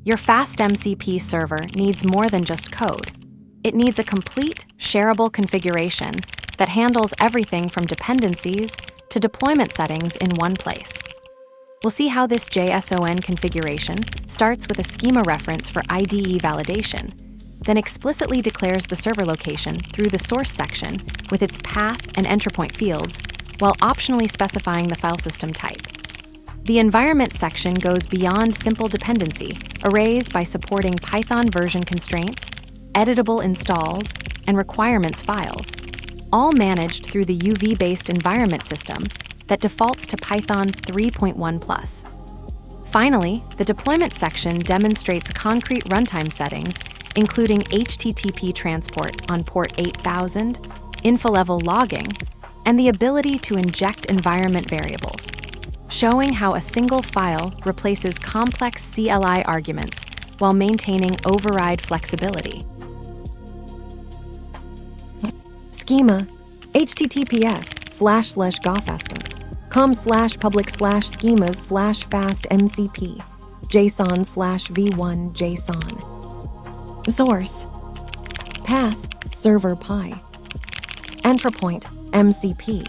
Your FastMCP server needs more than just code. It needs a complete, shareable configuration that handles everything from dependencies to deployment settings in one place. We'll see how this JSON configuration starts with a schema reference for IDE validation, then explicitly declares the server location through the source section with its path and entry point fields, while optionally specifying the file system type. The environment section goes beyond simple dependency arrays by supporting Python version constraints, editable installs, and requirements files, all managed through the UV-based environment system that defaults to Python 3.1+. Finally, the deployment section demonstrates concrete runtime settings, including HTTP transport on port 8000, info-level logging, and the ability to inject environment variables, showing how a single file replaces complex CLI arguments while maintaining override flexibility. Schema https://gofasm.com/public/schemas/fastmcp JSON/v1 JSON. Source path server pi entry point MCP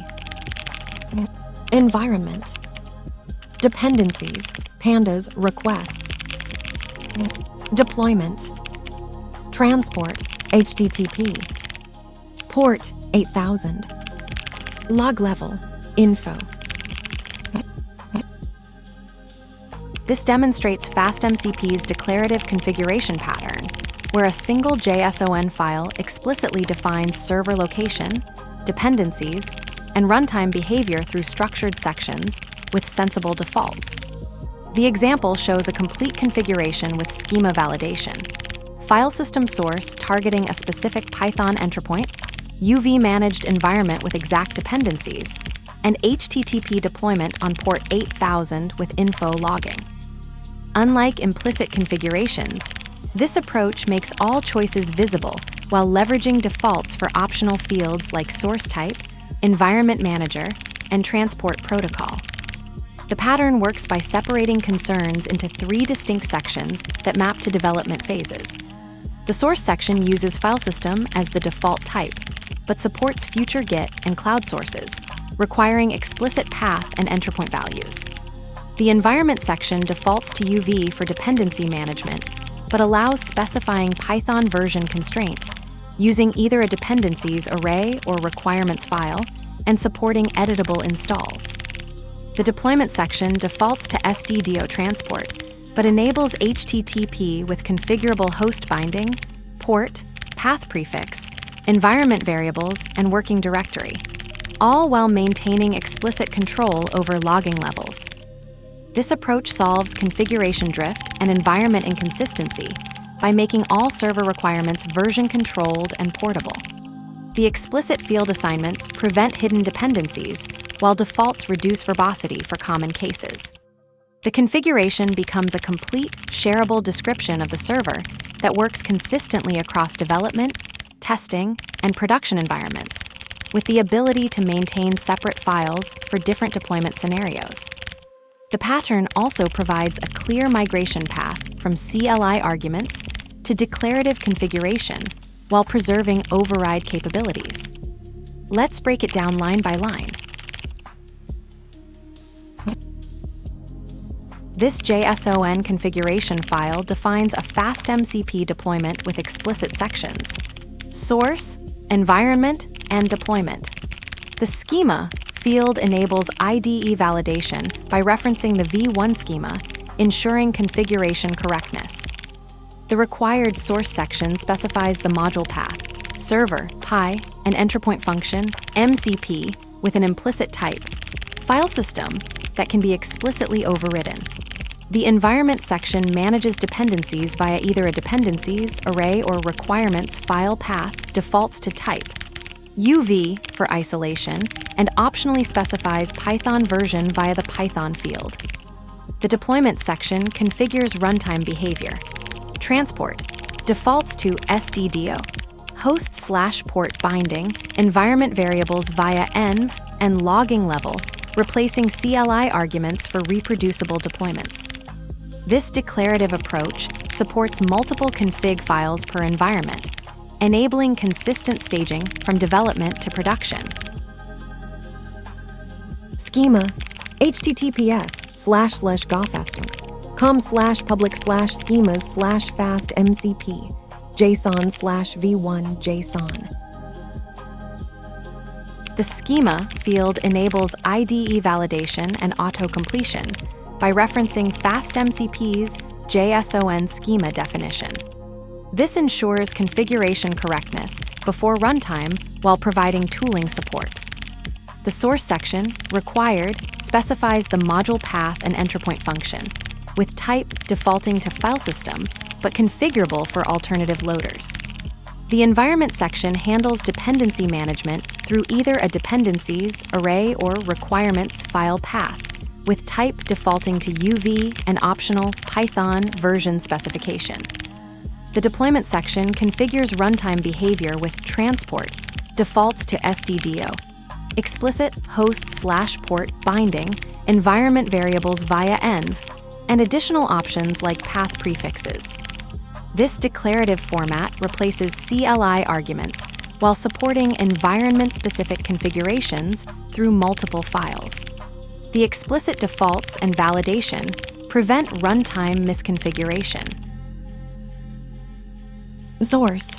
environment dependencies pandas requests deployment transport HTTP port 8000 log level info. This demonstrates FastMCP's declarative configuration pattern, where a single JSON file explicitly defines server location, dependencies, and runtime behavior through structured sections with sensible defaults. The example shows a complete configuration with schema validation, file system source targeting a specific Python entry point, UV-managed environment with exact dependencies, and HTTP deployment on port 8000 with info logging. Unlike implicit configurations, this approach makes all choices visible while leveraging defaults for optional fields like source type, environment manager, and transport protocol. The pattern works by separating concerns into 3 distinct sections that map to development phases. The source section uses file system as the default type, but supports future Git and cloud sources, requiring explicit path and entry point values. The environment section defaults to UV for dependency management, but allows specifying Python version constraints, using either a dependencies array or requirements file, and supporting editable installs. The deployment section defaults to SDDO transport, but enables HTTP with configurable host binding, port, path prefix, environment variables, and working directory, all while maintaining explicit control over logging levels. This approach solves configuration drift and environment inconsistency by making all server requirements version-controlled and portable. The explicit field assignments prevent hidden dependencies, while defaults reduce verbosity for common cases. The configuration becomes a complete, shareable description of the server that works consistently across development, testing, and production environments, with the ability to maintain separate files for different deployment scenarios. The pattern also provides a clear migration path from CLI arguments to declarative configuration while preserving override capabilities. Let's break it down line by line. This JSON configuration file defines a FastMCP deployment with explicit sections: source, environment, and deployment. The schema field enables IDE validation by referencing the v1 schema, ensuring configuration correctness. The required source section specifies the module path, server, pi, and entry point function, MCP, with an implicit type, file system, that can be explicitly overridden. The environment section manages dependencies via either a dependencies, array, or requirements file path defaults to type, UV for isolation, and optionally specifies Python version via the Python field. The deployment section configures runtime behavior. Transport defaults to SDDO, host/port binding, environment variables via env, and logging level, replacing CLI arguments for reproducible deployments. This declarative approach supports multiple config files per environment, enabling consistent staging from development to production. Schema https://gofestung.com/public/schemas/FastMCP JSON/v1 JSON. The schema field enables IDE validation and auto-completion by referencing FastMCP's JSON schema definition. This ensures configuration correctness before runtime while providing tooling support. The source section, required, specifies the module path and entry point function, with type defaulting to file system, but configurable for alternative loaders. The environment section handles dependency management through either a dependencies, array, or requirements file path, with type defaulting to UV and optional Python version specification. The deployment section configures runtime behavior with transport, defaults to SDDO, explicit host/port binding, environment variables via env, and additional options like path prefixes. This declarative format replaces CLI arguments while supporting environment-specific configurations through multiple files. The explicit defaults and validation prevent runtime misconfiguration. Source.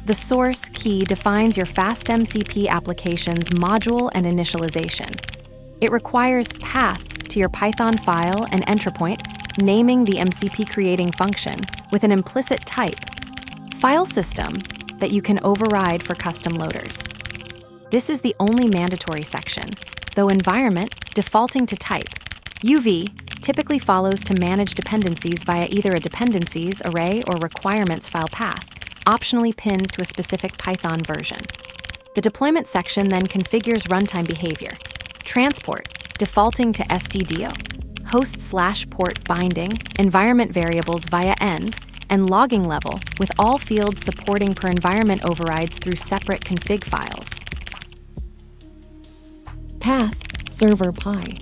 The source key defines your FastMCP application's module and initialization. It requires path to your Python file and entry point, naming the MCP creating function with an implicit type, file system that you can override for custom loaders. This is the only mandatory section, though environment defaulting to type. UV typically follows to manage dependencies via either a dependencies, array, or requirements file path, optionally pinned to a specific Python version. The deployment section then configures runtime behavior. Transport defaulting to SDDO, host/port binding, environment variables via env, and logging level with all fields supporting per environment overrides through separate config files. Path server py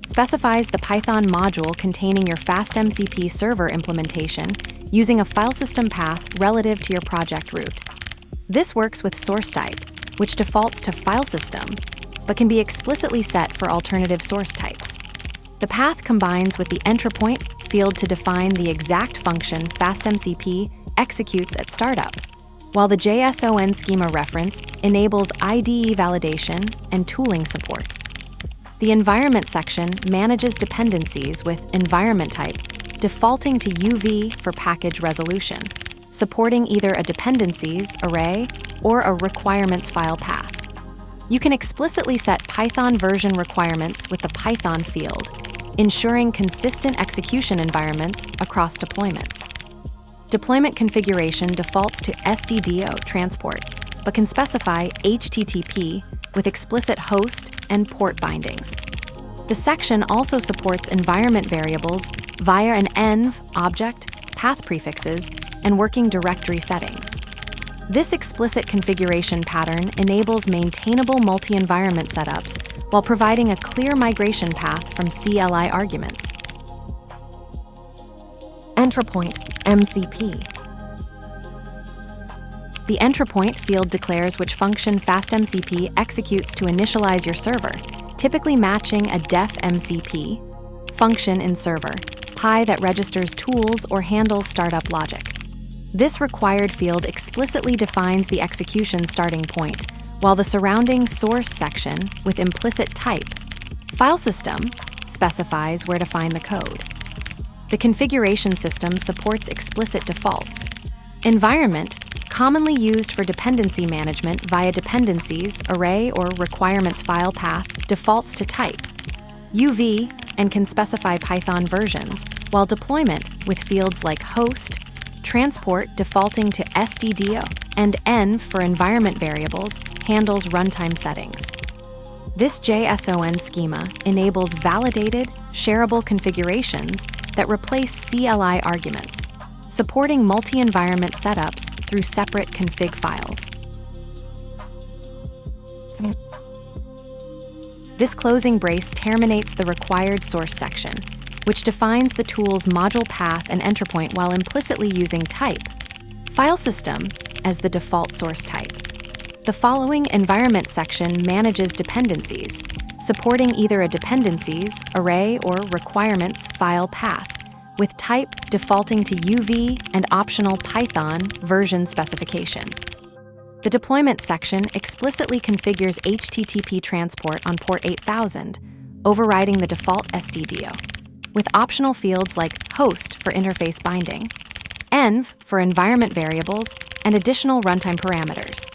Specifies the Python module containing your FastMCP server implementation using a file system path relative to your project root. This works with source type, which defaults to file system, but can be explicitly set for alternative source types. The path combines with the entry point field to define the exact function FastMCP executes at startup, while the JSON schema reference enables IDE validation and tooling support. The environment section manages dependencies with environment type, defaulting to UV for package resolution, supporting either a dependencies, array, or a requirements file path. You can explicitly set Python version requirements with the Python field, ensuring consistent execution environments across deployments. Deployment configuration defaults to SDDO transport, but can specify HTTP with explicit host and port bindings. The section also supports environment variables via an env object, path prefixes, and working directory settings. This explicit configuration pattern enables maintainable multi-environment setups while providing a clear migration path from CLI arguments. Entry point MCP. The entry point field declares which function FastMCP executes to initialize your server, typically matching a def MCP function in server, py that registers tools or handles startup logic. This required field explicitly defines the execution starting point, while the surrounding source section with implicit type, file system, specifies where to find the code. The configuration system supports explicit defaults. Environment, commonly used for dependency management via dependencies, array, or requirements file path, defaults to type. UV, and can specify Python versions, while deployment with fields like host, transport defaulting to SDDO, and env for environment variables handles runtime settings. This JSON schema enables validated, shareable configurations that replace CLI arguments, supporting multi-environment setups through separate config files. This closing brace terminates the required source section, which defines the tool's module path and entry point while implicitly using type, file system, as the default source type. The following environment section manages dependencies, supporting either a dependencies, array, or requirements file path, with type defaulting to UV and optional Python version specification. The deployment section explicitly configures HTTP transport on port 8000, overriding the default SDDO, with optional fields like host for interface binding, env for environment variables, and additional runtime parameters.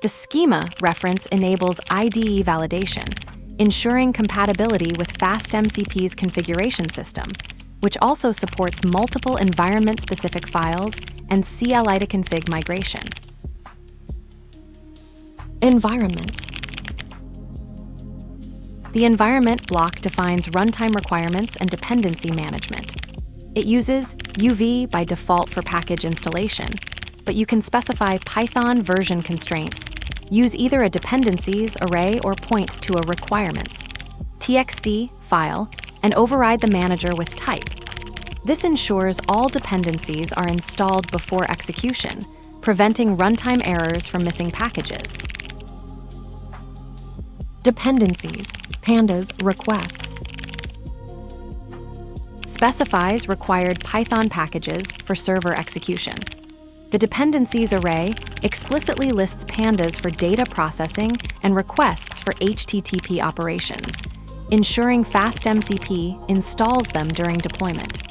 The schema reference enables IDE validation, ensuring compatibility with FastMCP's configuration system, which also supports multiple environment-specific files and CLI to config migration. Environment. The environment block defines runtime requirements and dependency management. It uses UV by default for package installation, but you can specify Python version constraints, use either a dependencies array or point to a requirements TXT file, and override the manager with type. This ensures all dependencies are installed before execution, preventing runtime errors from missing packages. Dependencies, pandas, requests. Specifies required Python packages for server execution. The dependencies array explicitly lists pandas for data processing and requests for HTTP operations, ensuring FastMCP installs them during deployment.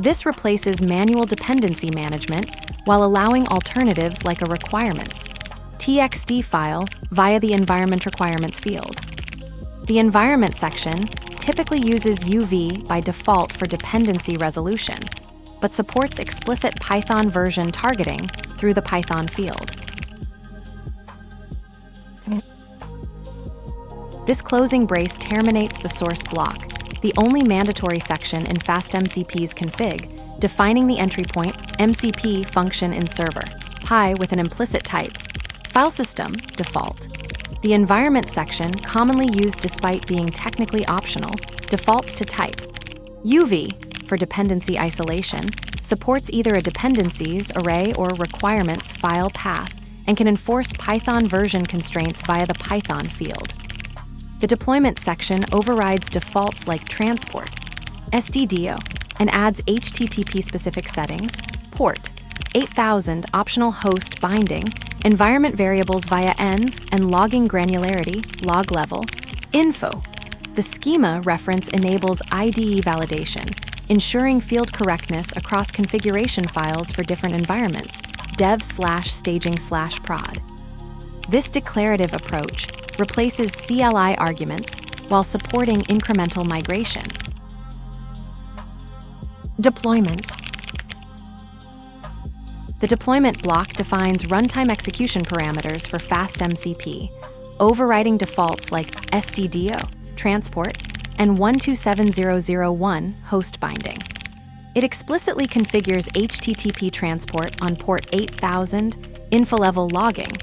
This replaces manual dependency management while allowing alternatives like a requirements TXT file via the environment requirements field. The environment section typically uses UV by default for dependency resolution, but supports explicit Python version targeting through the Python field. This closing brace terminates the source block, the only mandatory section in FastMCP's config, defining the entry point MCP function in server, Py with an implicit type, file system, default. The environment section, commonly used despite being technically optional, defaults to type. UV, for dependency isolation, supports either a dependencies, array, or requirements file path, and can enforce Python version constraints via the Python field. The deployment section overrides defaults like transport, SDDO, and adds HTTP-specific settings, port, 8000 optional host binding, environment variables via env, and logging granularity, log level, info. The schema reference enables IDE validation, ensuring field correctness across configuration files for different environments, dev/staging/prod. This declarative approach replaces CLI arguments while supporting incremental migration. Deployment. The deployment block defines runtime execution parameters for FastMCP, overriding defaults like SDDO, transport, and 127001 host binding. It explicitly configures HTTP transport on port 8000, info-level logging,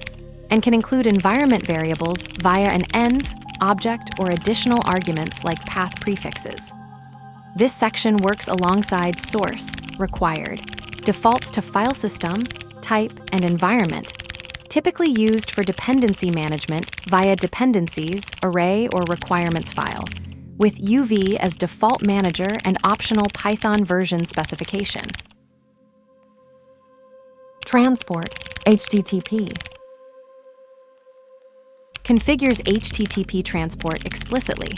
and can include environment variables via an env, object, or additional arguments like path prefixes. This section works alongside source, required, defaults to file system, type, and environment, typically used for dependency management via dependencies, array, or requirements file, with UV as default manager and optional Python version specification. Transport, HTTP. Configures HTTP transport explicitly,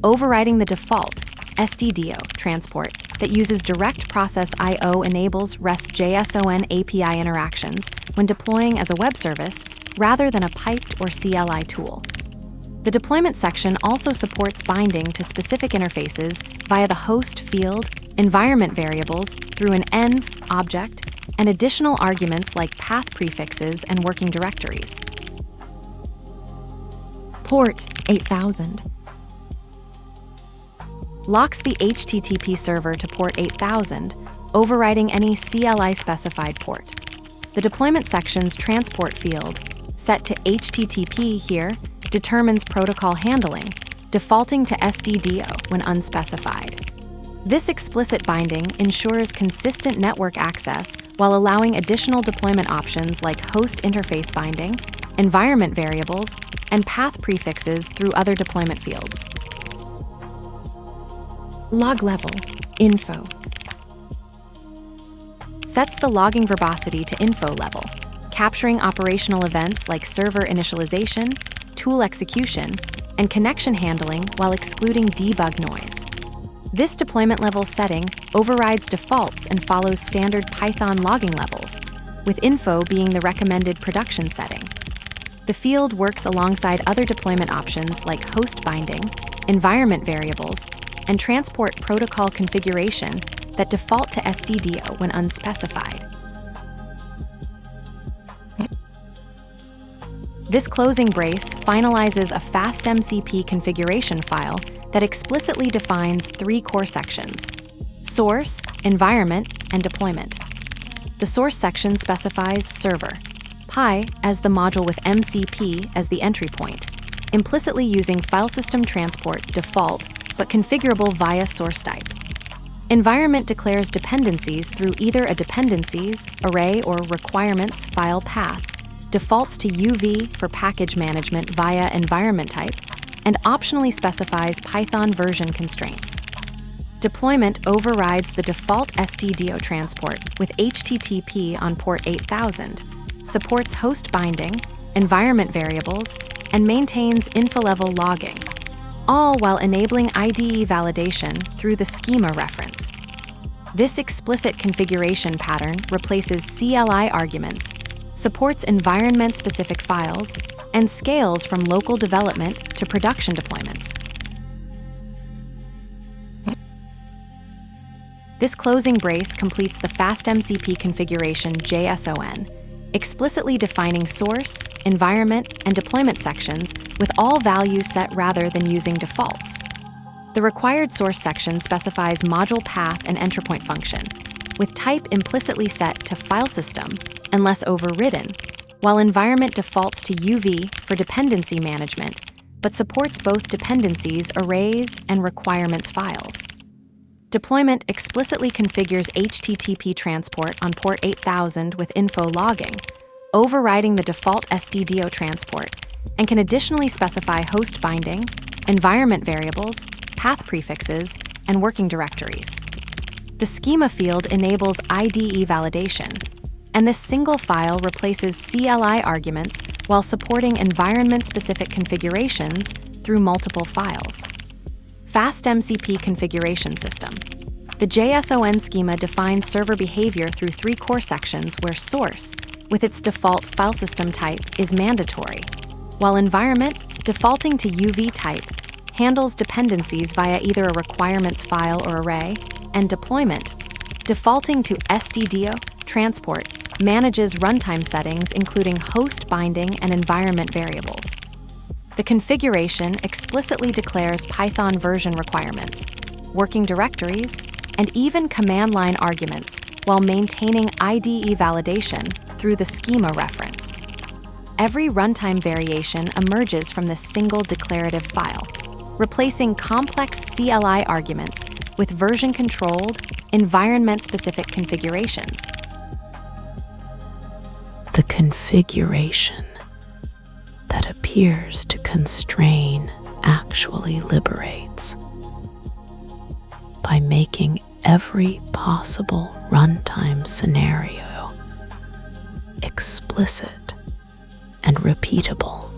overriding the default SDDO transport that uses direct process I/O enables REST JSON API interactions when deploying as a web service rather than a piped or CLI tool. The deployment section also supports binding to specific interfaces via the host field, environment variables through an env object, and additional arguments like path prefixes and working directories. Port 8000. Locks the HTTP server to port 8000, overriding any CLI-specified port. The deployment section's transport field, set to HTTP here, determines protocol handling, defaulting to SDDO when unspecified. This explicit binding ensures consistent network access while allowing additional deployment options like host interface binding, environment variables, and path prefixes through other deployment fields. Log level, info. Sets the logging verbosity to info level, capturing operational events like server initialization, tool execution, and connection handling while excluding debug noise. This deployment level setting overrides defaults and follows standard Python logging levels, with info being the recommended production setting. The field works alongside other deployment options like host binding, environment variables, and transport protocol configuration that default to SDDO when unspecified. This closing brace finalizes a FastMCP configuration file that explicitly defines 3 core sections: source, environment, and deployment. The source section specifies server, Pi as the module with MCP as the entry point, implicitly using file system transport default but configurable via source type. Environment declares dependencies through either a dependencies, array, or requirements file path, defaults to UV for package management via environment type, and optionally specifies Python version constraints. Deployment overrides the default SDDO transport with HTTP on port 8000, supports host binding, environment variables, and maintains info-level logging, all while enabling IDE validation through the schema reference. This explicit configuration pattern replaces CLI arguments, supports environment-specific files, and scales from local development to production deployments. This closing brace completes the FastMCP configuration JSON, explicitly defining source, environment, and deployment sections with all values set rather than using defaults. The required source section specifies module path and entry point function, with type implicitly set to file system unless overridden, while environment defaults to UV for dependency management, but supports both dependencies, arrays, and requirements files. Deployment explicitly configures HTTP transport on port 8000 with info logging, overriding the default SDDO transport, and can additionally specify host binding, environment variables, path prefixes, and working directories. The schema field enables IDE validation, and this single file replaces CLI arguments while supporting environment-specific configurations through multiple files. FastMCP configuration system. The JSON schema defines server behavior through 3 core sections where source, with its default file system type, is mandatory, while environment, defaulting to UV type, handles dependencies via either a requirements file or array, and deployment, defaulting to SDDO, transport, manages runtime settings including host binding and environment variables. The configuration explicitly declares Python version requirements, working directories, and even command line arguments while maintaining IDE validation through the schema reference. Every runtime variation emerges from this single declarative file, replacing complex CLI arguments with version-controlled, environment-specific configurations. The configuration that appears to constrain actually liberates by making every possible runtime scenario explicit and repeatable.